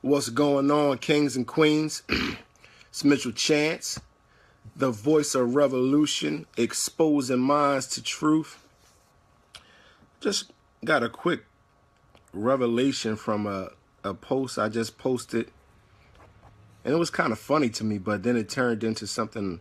What's going on, kings and queens? It's Mitchell Chance, the voice of revolution, exposing minds to truth. Just got a quick revelation from a post I just posted, and it was kind of funny to me, but then it turned into something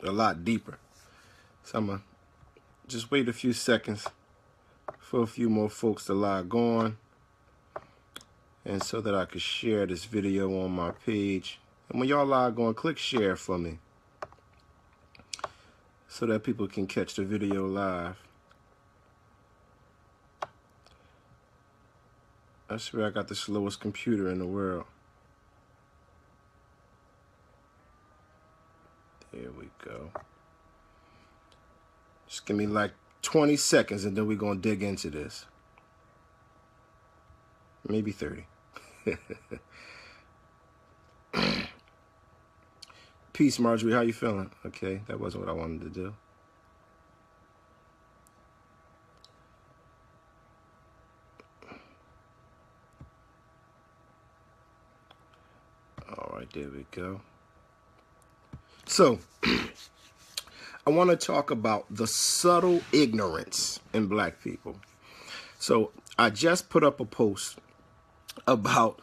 a lot deeper. So I'm gonna just wait a few seconds for a few more folks to log on, and so that I could share this video on my page. And when y'all log on, click share for me so that people can catch the video live. I swear I got the slowest computer in the world. There we go. Just give me like 20 seconds and then we're going to dig into this. Maybe 30. Peace, Marjorie. How you feeling? Okay, that wasn't what I wanted to do. All right, there we go. So, I want to talk about the subtle ignorance in black people. So, I just put up a post about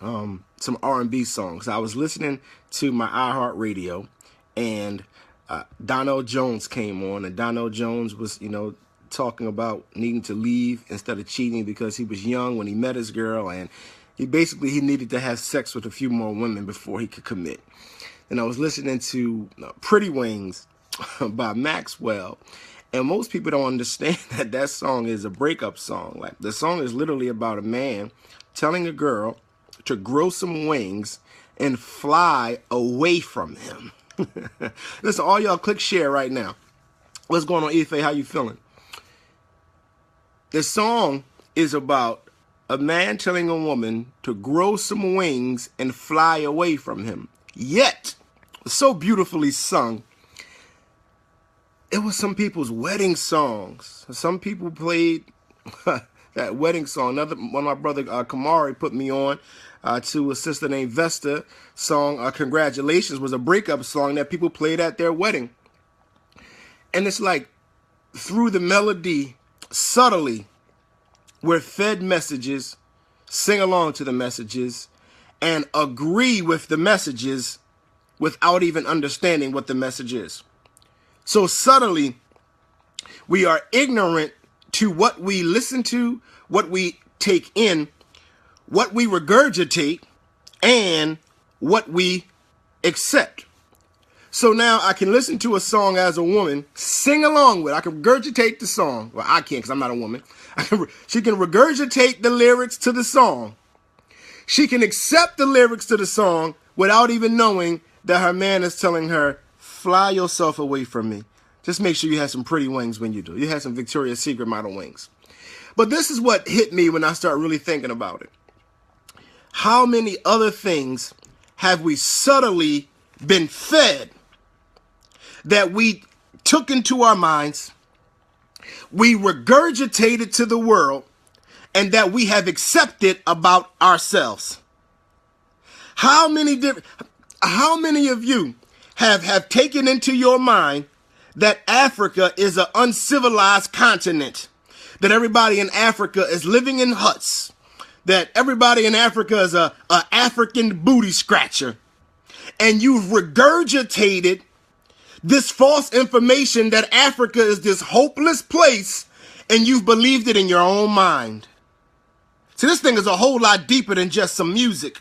some R&B songs. I was listening to my iHeartRadio, and Donell Jones came on, and Donell Jones was, talking about needing to leave instead of cheating because he was young when he met his girl, and he needed to have sex with a few more women before he could commit. And I was listening to Pretty Wings by Maxwell, and most people don't understand that song is a breakup song. Like, the song is literally about a man telling a girl to grow some wings and fly away from him. Listen, all y'all, click share right now. What's going on, Ife? How you feeling? The song is about a man telling a woman to grow some wings and fly away from him. Yet, so beautifully sung, it was some people's wedding songs. Some people played that wedding song. One of my brother Kamari put me on to a sister named Vesta song. Congratulations was a breakup song that people played at their wedding. And it's like, through the melody, subtly, we're fed messages, sing along to the messages, and agree with the messages without even understanding what the message is. So subtly, we are ignorant to what we listen to, what we take in, what we regurgitate, and what we accept. So now I can listen to a song as a woman, sing along with it. I can regurgitate the song. Well, I can't because I'm not a woman. She can regurgitate the lyrics to the song. She can accept the lyrics to the song without even knowing that her man is telling her, fly yourself away from me. Just make sure you have some pretty wings when you do. You have some Victoria's Secret model wings. But this is what hit me when I started really thinking about it. How many other things have we subtly been fed that we took into our minds, we regurgitated to the world, and that we have accepted about ourselves? How many of you have taken into your mind that Africa is an uncivilized continent, that everybody in Africa is living in huts, that everybody in Africa is a African booty scratcher, and you've regurgitated this false information that Africa is this hopeless place, and you've believed it in your own mind? See, this thing is a whole lot deeper than just some music.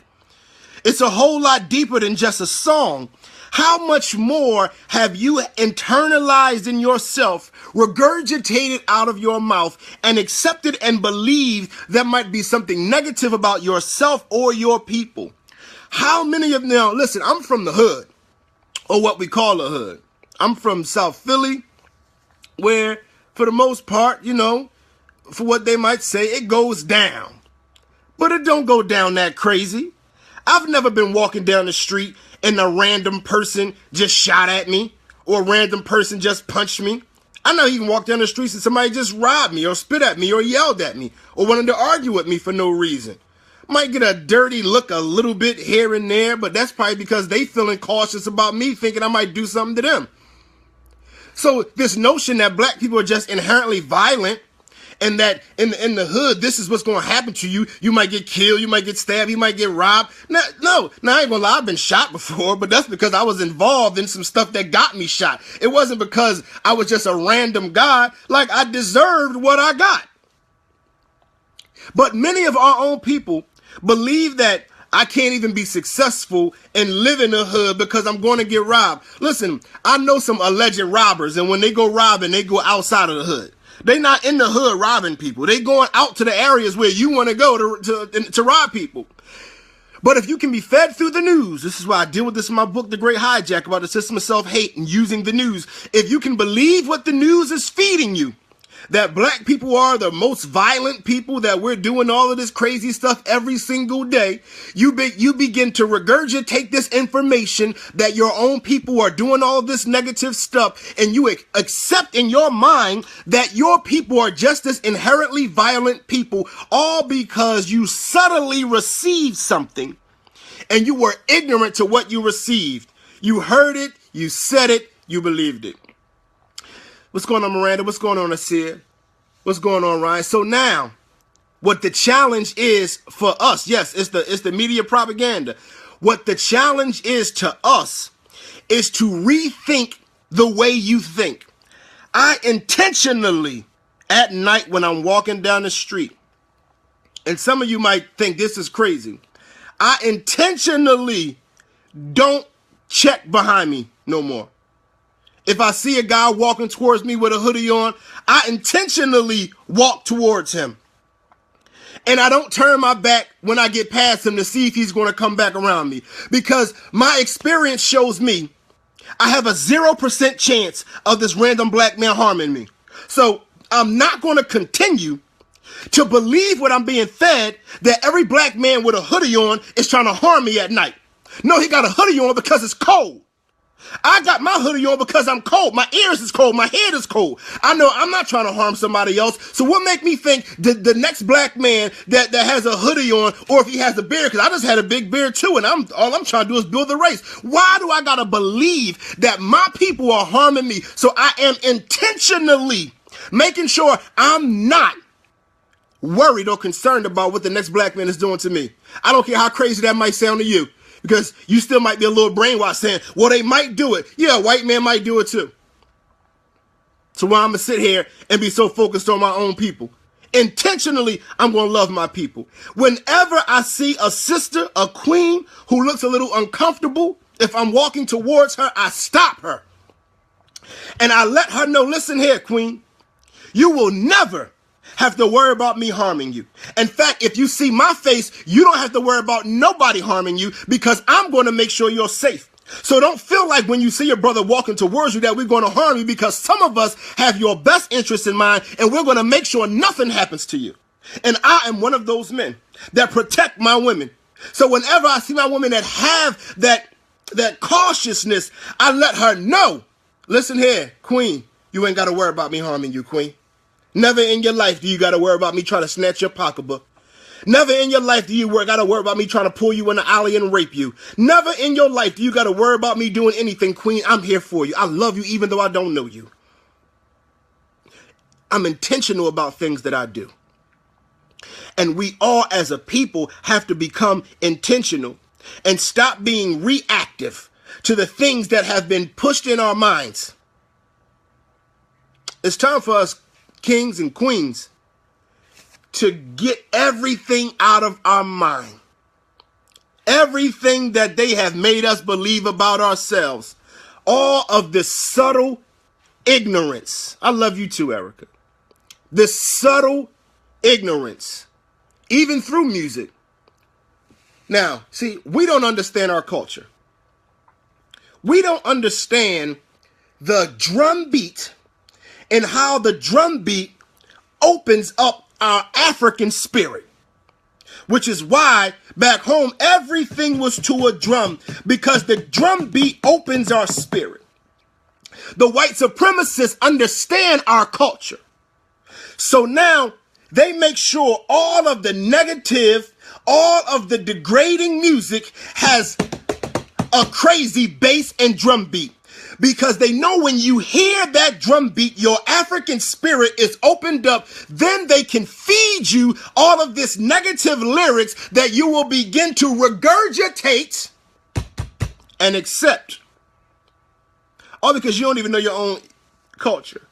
It's a whole lot deeper than just a song. How much more have you internalized in yourself, regurgitated out of your mouth, and accepted and believed there might be something negative about yourself or your people? How many of now, listen, I'm from the hood, or what we call the hood. I'm from South Philly, where for the most part, for what they might say, it goes down. But it don't go down that crazy. I've never been walking down the street and a random person just shot at me, or a random person just punched me. I never even walked down the streets and somebody just robbed me or spit at me or yelled at me or wanted to argue with me for no reason. Might get a dirty look a little bit here and there, but that's probably because they feeling cautious about me, thinking I might do something to them. So this notion that black people are just inherently violent, and that in the hood, this is what's going to happen to you. You might get killed, you might get stabbed, you might get robbed. No, I ain't gonna lie, I've been shot before, but that's because I was involved in some stuff that got me shot. It wasn't because I was just a random guy. Like, I deserved what I got. But many of our own people believe that I can't even be successful and live in the hood because I'm going to get robbed. Listen, I know some alleged robbers, and when they go robbing, they go outside of the hood. They not in the hood robbing people. They going out to the areas where you want to go to rob people. But if you can be fed through the news, this is why I deal with this in my book, The Great Hijack, about the system of self-hate and using the news. If you can believe what the news is feeding you, that black people are the most violent people, that we're doing all of this crazy stuff every single day, you begin to regurgitate this information that your own people are doing all this negative stuff, and you accept in your mind that your people are just as inherently violent people, all because you subtly received something and you were ignorant to what you received. You heard it, you said it, you believed it. What's going on, Miranda? What's going on, Asir? What's going on, Ryan? So now, what the challenge is for us, yes, it's the media propaganda. What the challenge is to us is to rethink the way you think. I intentionally, at night when I'm walking down the street, and some of you might think this is crazy, I intentionally don't check behind me no more. If I see a guy walking towards me with a hoodie on, I intentionally walk towards him. And I don't turn my back when I get past him to see if he's going to come back around me. Because my experience shows me I have a 0% chance of this random black man harming me. So I'm not going to continue to believe what I'm being fed, that every black man with a hoodie on is trying to harm me at night. No, he got a hoodie on because it's cold. I got my hoodie on because I'm cold. My ears is cold. My head is cold. I know I'm not trying to harm somebody else. So what make me think the next black man that has a hoodie on, or if he has a beard, because I just had a big beard too, and all I'm trying to do is build a race. Why do I gotta believe that my people are harming me? So I am intentionally making sure I'm not worried or concerned about what the next black man is doing to me. I don't care how crazy that might sound to you. Because you still might be a little brainwashed saying, well, they might do it. Yeah, a white man might do it too. So why I'm going to sit here and be so focused on my own people? Intentionally, I'm going to love my people. Whenever I see a sister, a queen, who looks a little uncomfortable, if I'm walking towards her, I stop her. And I let her know, listen here, queen, you will never have to worry about me harming you. In fact, if you see my face, you don't have to worry about nobody harming you, because I'm going to make sure you're safe. So don't feel like when you see your brother walking towards you that we're going to harm you, because some of us have your best interest in mind, and we're going to make sure nothing happens to you. And I am one of those men that protect my women. So whenever I see my women that have that cautiousness, I let her know, listen here, queen, you ain't got to worry about me harming you, queen. Never in your life do you got to worry about me trying to snatch your pocketbook. Never in your life do you got to worry about me trying to pull you in the alley and rape you. Never in your life do you got to worry about me doing anything, queen. I'm here for you. I love you even though I don't know you. I'm intentional about things that I do. And we all as a people have to become intentional and stop being reactive to the things that have been pushed in our minds. It's time for us, kings and queens, to get everything out of our mind. Everything that they have made us believe about ourselves. All of this subtle ignorance. I love you too, Erica. This subtle ignorance, even through music. Now, see, we don't understand our culture. We don't understand the drum beat and how the drum beat opens up our African spirit, which is why back home everything was to a drum, because the drum beat opens our spirit. The white supremacists understand our culture. So now they make sure all of the negative, all of the degrading music has a crazy bass and drum beat. Because they know when you hear that drum beat, your African spirit is opened up. Then they can feed you all of this negative lyrics that you will begin to regurgitate and accept. All because you don't even know your own culture.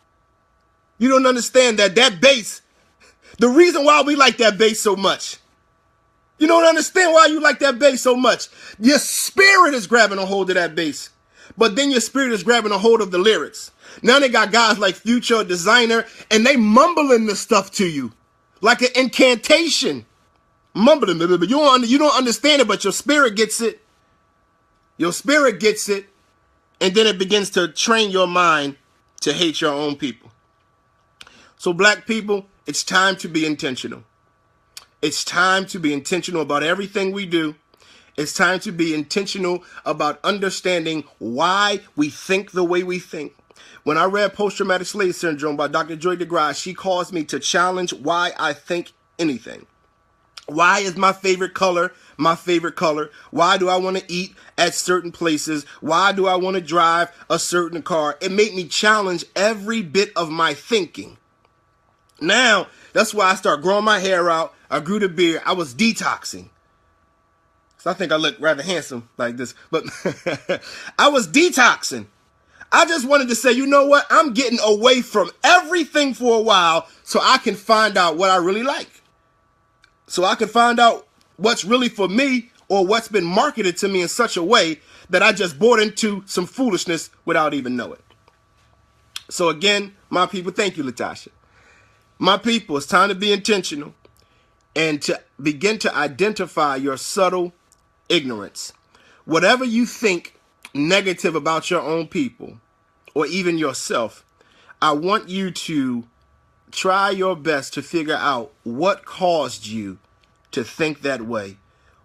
You don't understand that bass, the reason why we like that bass so much. You don't understand why you like that bass so much. Your spirit is grabbing a hold of that bass. But then your spirit is grabbing a hold of the lyrics. Now they got guys like Future, Designer, and they mumbling the stuff to you like an incantation. Mumbling, but you don't understand it, but your spirit gets it. Your spirit gets it, and then it begins to train your mind to hate your own people. So black people, it's time to be intentional. It's time to be intentional about everything we do. It's time to be intentional about understanding why we think the way we think. When I read Post-Traumatic Slave Syndrome by Dr. Joy DeGrasse, she caused me to challenge why I think anything. Why is my favorite color my favorite color? Why do I want to eat at certain places? Why do I want to drive a certain car? It made me challenge every bit of my thinking. Now, that's why I started growing my hair out. I grew the beard. I was detoxing. I think I look rather handsome like this, but I was detoxing. I just wanted to say, you know what? I'm getting away from everything for a while so I can find out what I really like. So I can find out what's really for me or what's been marketed to me in such a way that I just bought into some foolishness without even knowing. So again, my people, thank you, Latasha. My people, it's time to be intentional and to begin to identify your subtle ignorance. Whatever you think negative about your own people or even yourself, I want you to try your best to figure out what caused you to think that way.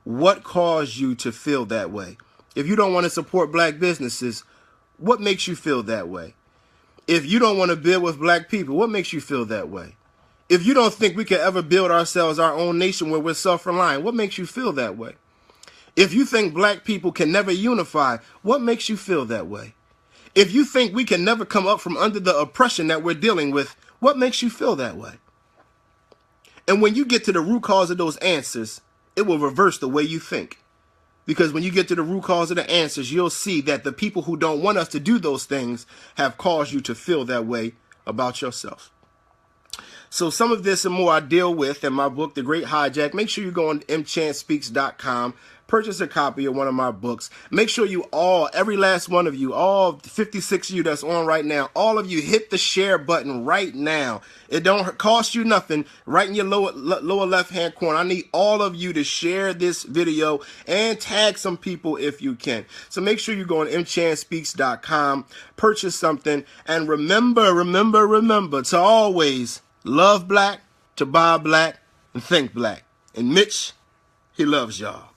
What caused you to feel that way? If you don't want to support black businesses, what makes you feel that way? If you don't want to build with black people, what makes you feel that way? If you don't think we can ever build ourselves our own nation where we're self-reliant, what makes you feel that way? If you think black people can never unify, what makes you feel that way? If you think we can never come up from under the oppression that we're dealing with, what makes you feel that way? And when you get to the root cause of those answers, it will reverse the way you think. Because when you get to the root cause of the answers, you'll see that the people who don't want us to do those things have caused you to feel that way about yourself. So some of this and more I deal with in my book, The Great Hijack. Make sure you go on mchanspeaks.com, purchase a copy of one of my books. Make sure you all, every last one of you, all 56 of you that's on right now, all of you hit the share button right now. It don't cost you nothing. Right in your lower left-hand corner, I need all of you to share this video and tag some people if you can. So make sure you go on mchanspeaks.com, purchase something, and remember to always love black, to buy black, and think black. And Mitch, he loves y'all.